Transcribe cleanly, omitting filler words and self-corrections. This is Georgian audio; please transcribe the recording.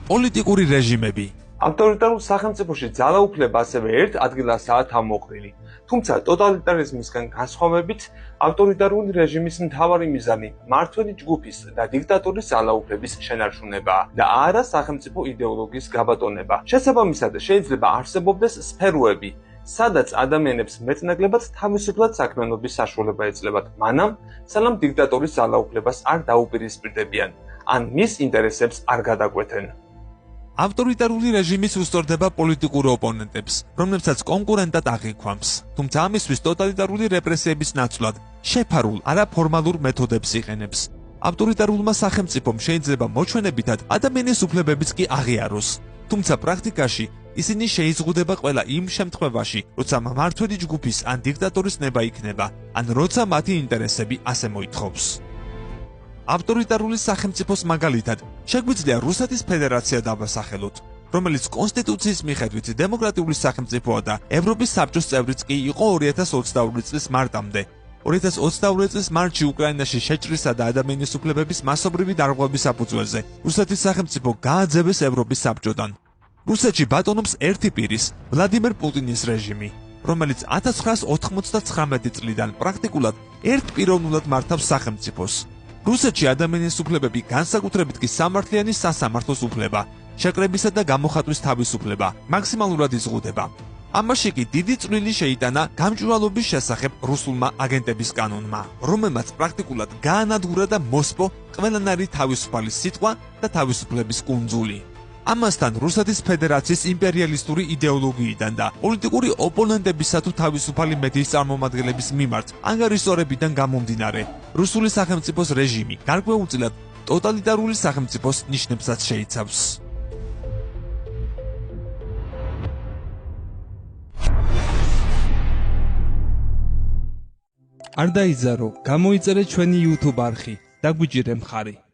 პოლიტიკური რეჟიმები. ავტორიტარულ სახელმწიფოში ძალაუფლება ასევე ერთ ადგილასაა თავმოყრილი. თუმცა ტოტალიტარიზმისგან განსხვავებით, ავტორიტარული რეჟიმის მთავარი მიზანი მმართველი ჯგუფის და დიქტატორის ძალაუფლების შენარჩუნებაა და არა სახელმწიფო იდეოლოგიის გაბატონება. შესაბამისად, შეიძლება არსებობდეს სფეროები, სადაც ადამიანებს მეტნაკლებად თავისუფლად საქმიანობის საშუალება ეძლებათ, მანამ სანამ დიქტატორის ძალაუფლებას არ დაუპირისპირდებიან, ან მის ინტერესებს არ გადაკვეთენ. ავტორიტარული რეჟიმის უსწორდება პოლიტიკურ ოპონენტებს, რომლებსაც კონკურენტად აღიქვამს, თუმცა ამისთვის ტოტალიტარული რეპრესიების ნაცვლად შეფარულ არაფორმალურ მეთოდებს იყენებს. ავტორიტარულმა სახელმწიფომ შეიძლება მოჩვენებითად ადამიანის უფლებებიც კი აღიაროს, თუმცა პრაქტიკაში ისინი შეიზღუდება ყველა იმ შემთხვევაში, როცა მმართველი ჯგუფის ან დიქტატორის ნება იქნება, ან როცა მათი ინტერესები ასე მოითხოვს. ავტორიტარული სახელმწიფოს მაგალითად შეგვიძლია რუსეთის ფედერაცია დავასახელოთ, რომელიც კონსტიტუციის მიხედვით დემოკრატიული სახელმწიფოა და ევროპის საბჭოს წევრიც კი იყო 2022 წლის მარტამდე. 2022 წლის მარტში უკრაინაში შეჭრისა და ადამიანის უფლებების მასობრივი დარღვევის საფუძველზე რუსეთის სახელმწიფო გააძევეს ევროპის საბჭოდან. რუსეთში ბატონობს ერთი პირის, ვლადიმერ პუტინის რეჟიმი, რომელიც 1999 წლიდან პრაქტიკულად ერთპიროვნულად მართავს სახელმწიფოს. რუსეთში ადამიანის უფლებები, განსაკუთრებით კი სამართლიანი სასამართლოს უფლება, შეკრებისა და გამოხატვის თავისუფლება მაქსიმალურად იზღუდება. ამაში კი დიდი წვლილი შეიტანა გამჭვირვალობის შესახებ რუსულმა აგენტების კანონმა, რომელმაც პრაქტიკულად გაანადგურა და მოსპო ყველანაირი თავისუფალი სიტყვა და თავისუფლების კუნძული. ამასთან რუსეთის ფედერაციის იმპერიალისტური იდეოლოგიიდან და პოლიტიკური ოპონენტებისა თუ თავისუფალი მედიის წარმომადგენლების მიმართ ანგარიშორებიდან გამომდინარე, რუსული სახელმწიფოს რეჟიმი გარკვეულწილად ტოტალიტარული სახელმწიფოს ნიშნებსაც შეიცავს. არ დაიზარო, გამოიწერე ჩვენი YouTube არხი, დაგვიჭირე მხარი.